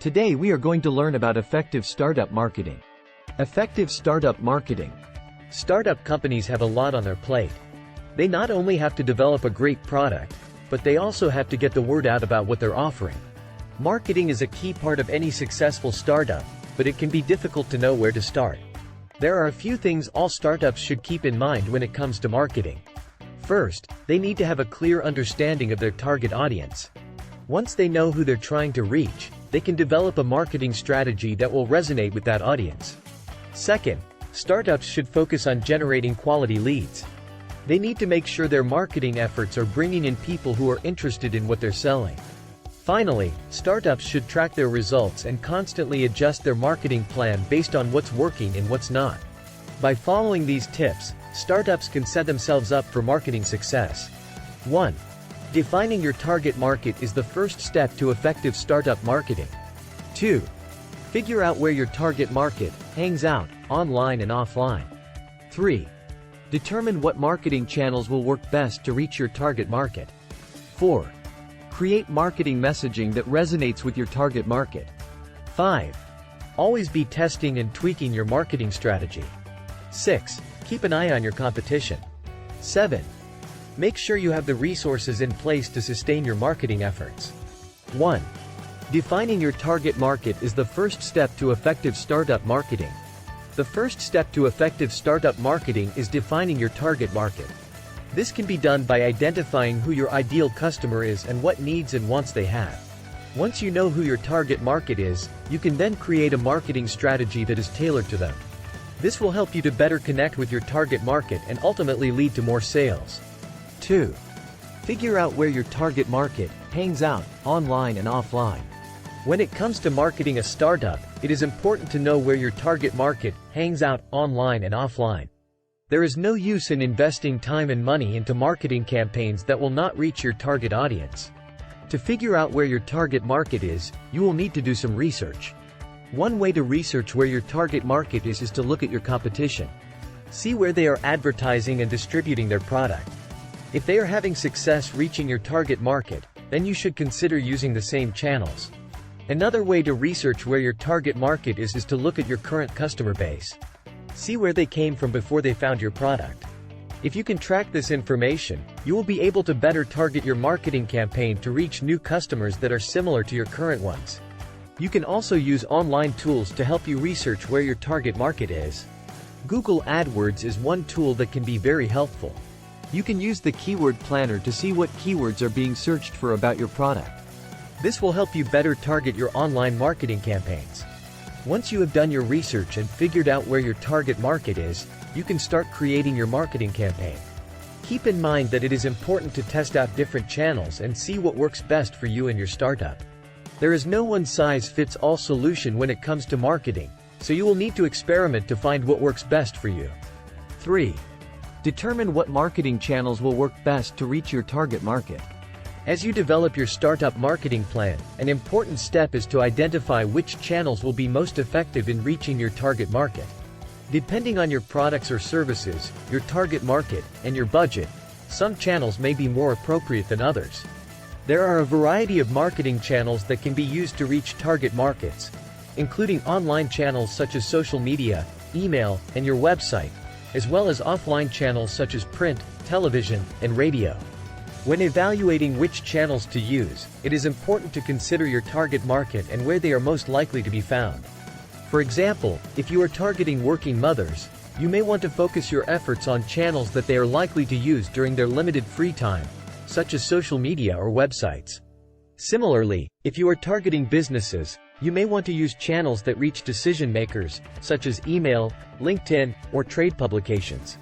Today we are going to learn about effective startup marketing. Effective startup marketing. Startup companies have a lot on their plate. They not only have to develop a great product, but they also have to get the word out about what they're offering. Marketing is a key part of any successful startup, but it can be difficult to know where to start. There are a few things all startups should keep in mind when it comes to marketing. First, they need to have a clear understanding of their target audience. Once they know who they're trying to reach, they can develop a marketing strategy that will resonate with that audience. Second, startups should focus on generating quality leads. They need to make sure their marketing efforts are bringing in people who are interested in what they're selling. Finally, startups should track their results and constantly adjust their marketing plan based on what's working and what's not. By following these tips, startups can set themselves up for marketing success. 1. Defining your target market is the first step to effective startup marketing. 2. Figure out where your target market hangs out, online and offline. 3. Determine what marketing channels will work best to reach your target market. 4. Create marketing messaging that resonates with your target market. 5. Always be testing and tweaking your marketing strategy. 6. Keep an eye on your competition. 7. Make sure you have the resources in place to sustain your marketing efforts. 1. Defining your target market is the first step to effective startup marketing. The first step to effective startup marketing is defining your target market. This can be done by identifying who your ideal customer is and what needs and wants they have. Once you know who your target market is, you can then create a marketing strategy that is tailored to them. This will help you to better connect with your target market and ultimately lead to more sales. 2. Figure out where your target market hangs out, online and offline. When it comes to marketing a startup, it is important to know where your target market hangs out, online and offline. There is no use in investing time and money into marketing campaigns that will not reach your target audience. To figure out where your target market is, you will need to do some research. One way to research where your target market is to look at your competition. See where they are advertising and distributing their product. If they are having success reaching your target market, then you should consider using the same channels. Another way to research where your target market is to look at your current customer base. See where they came from before they found your product. If you can track this information, you will be able to better target your marketing campaign to reach new customers that are similar to your current ones. You can also use online tools to help you research where your target market is. Google AdWords is one tool that can be very helpful. You can use the keyword planner to see what keywords are being searched for about your product. This will help you better target your online marketing campaigns. Once you have done your research and figured out where your target market is, you can start creating your marketing campaign. Keep in mind that it is important to test out different channels and see what works best for you and your startup. There is no one-size-fits-all solution when it comes to marketing, so you will need to experiment to find what works best for you. 3. Determine what marketing channels will work best to reach your target market. As you develop your startup marketing plan, an important step is to identify which channels will be most effective in reaching your target market. Depending on your products or services, your target market, and your budget, some channels may be more appropriate than others. There are a variety of marketing channels that can be used to reach target markets, including online channels such as social media, email, and your website, as well as offline channels such as print, television, and radio. When evaluating which channels to use, it is important to consider your target market and where they are most likely to be found. For example, if you are targeting working mothers, you may want to focus your efforts on channels that they are likely to use during their limited free time, such as social media or websites. Similarly, if you are targeting businesses, you may want to use channels that reach decision makers, such as email, LinkedIn, or trade publications.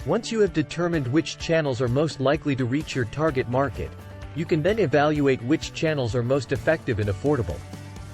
Once you have determined which channels are most likely to reach your target market, you can then evaluate which channels are most effective and affordable.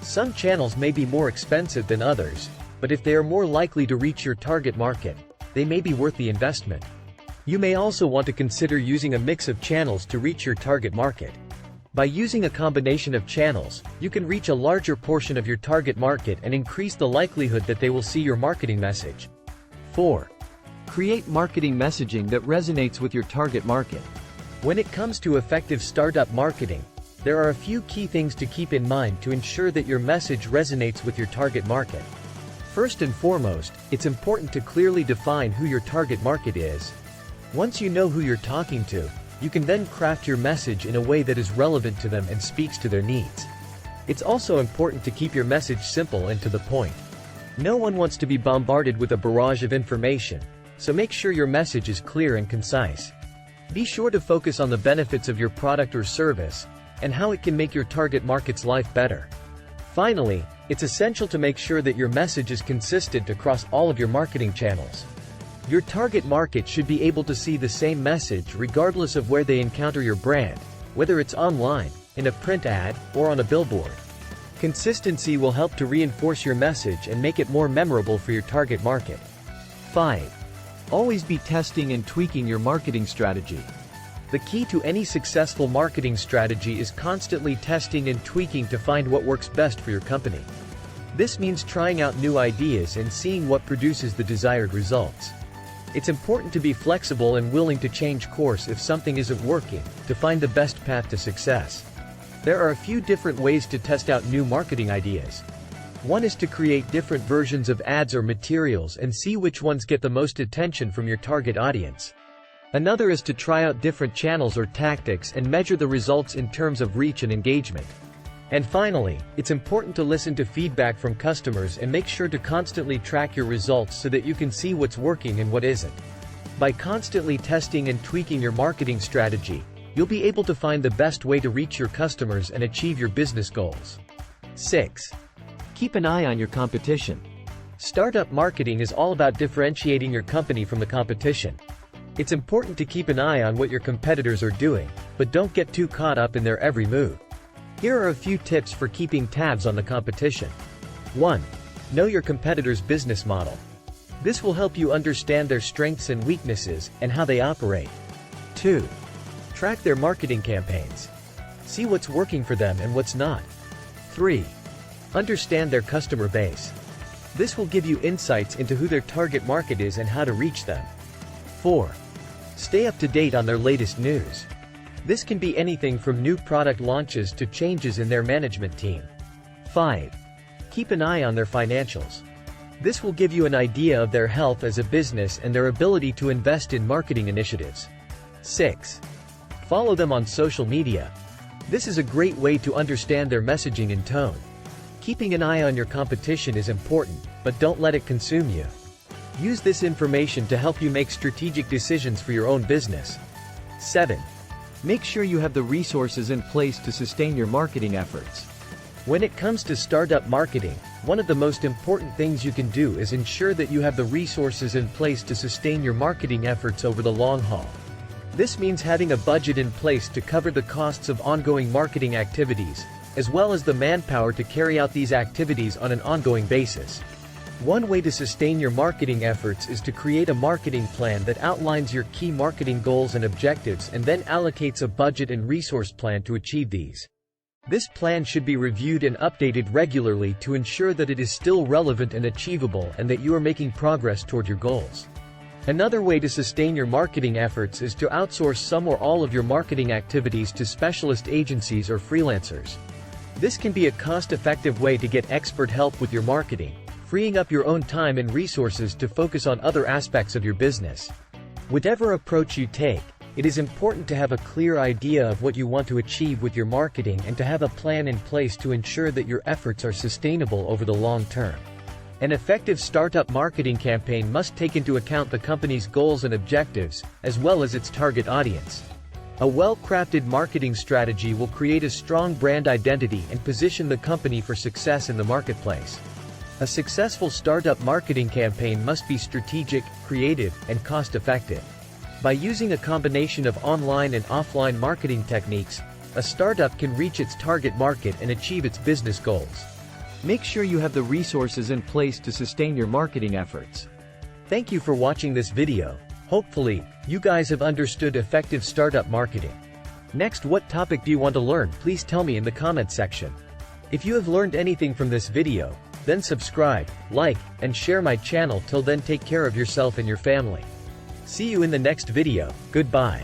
Some channels may be more expensive than others, but if they are more likely to reach your target market, they may be worth the investment. You may also want to consider using a mix of channels to reach your target market. By using a combination of channels, you can reach a larger portion of your target market and increase the likelihood that they will see your marketing message. 4. Create marketing messaging that resonates with your target market. When it comes to effective startup marketing, There are a few key things to keep in mind to ensure that your message resonates with your target market. First and foremost, it's important to clearly define who your target market is. Once you know who you're talking to, you can then craft your message in a way that is relevant to them and speaks to their needs. It's also important to keep your message simple and to the point. No one wants to be bombarded with a barrage of information, so make sure your message is clear and concise. Be sure to focus on the benefits of your product or service, and how it can make your target market's life better. Finally, it's essential to make sure that your message is consistent across all of your marketing channels. Your target market should be able to see the same message regardless of where they encounter your brand, whether it's online, in a print ad, or on a billboard. Consistency will help to reinforce your message and make it more memorable for your target market. 5. Always be testing and tweaking your marketing strategy. The key to any successful marketing strategy is constantly testing and tweaking to find what works best for your company. This means trying out new ideas and seeing what produces the desired results. It's important to be flexible and willing to change course if something isn't working, to find the best path to success. There are a few different ways to test out new marketing ideas. One is to create different versions of ads or materials and see which ones get the most attention from your target audience. Another is to try out different channels or tactics and measure the results in terms of reach and engagement. And finally, it's important to listen to feedback from customers and make sure to constantly track your results so that you can see what's working and what isn't. By constantly testing and tweaking your marketing strategy, you'll be able to find the best way to reach your customers and achieve your business goals. 6. Keep an eye on your competition. Startup marketing is all about differentiating your company from the competition. It's important to keep an eye on what your competitors are doing, but don't get too caught up in their every move. Here are a few tips for keeping tabs on the competition. 1. Know your competitor's business model. This will help you understand their strengths and weaknesses, and how they operate. 2. Track their marketing campaigns. See what's working for them and what's not. 3. Understand their customer base. This will give you insights into who their target market is and how to reach them. 4. Stay up to date on their latest news. This can be anything from new product launches to changes in their management team. 5. Keep an eye on their financials. This will give you an idea of their health as a business and their ability to invest in marketing initiatives. 6. Follow them on social media. This is a great way to understand their messaging and tone. Keeping an eye on your competition is important, but don't let it consume you. Use this information to help you make strategic decisions for your own business. 7. Make sure you have the resources in place to sustain your marketing efforts. When it comes to startup marketing, one of the most important things you can do is ensure that you have the resources in place to sustain your marketing efforts over the long haul. This means having a budget in place to cover the costs of ongoing marketing activities, as well as the manpower to carry out these activities on an ongoing basis. One way to sustain your marketing efforts is to create a marketing plan that outlines your key marketing goals and objectives and then allocates a budget and resource plan to achieve these. This plan should be reviewed and updated regularly to ensure that it is still relevant and achievable and that you are making progress toward your goals. Another way to sustain your marketing efforts is to outsource some or all of your marketing activities to specialist agencies or freelancers. This can be a cost-effective way to get expert help with your marketing, freeing up your own time and resources to focus on other aspects of your business. Whatever approach you take, it is important to have a clear idea of what you want to achieve with your marketing and to have a plan in place to ensure that your efforts are sustainable over the long term. An effective startup marketing campaign must take into account the company's goals and objectives, as well as its target audience. A well-crafted marketing strategy will create a strong brand identity and position the company for success in the marketplace. A successful startup marketing campaign must be strategic, creative, and cost-effective. By using a combination of online and offline marketing techniques, a startup can reach its target market and achieve its business goals. Make sure you have the resources in place to sustain your marketing efforts. Thank you for watching this video. Hopefully, you guys have understood effective startup marketing. Next, what topic do you want to learn? Please tell me in the comment section. If you have learned anything from this video, then subscribe, like, and share my channel. Till then, take care of yourself and your family. See you in the next video. Goodbye.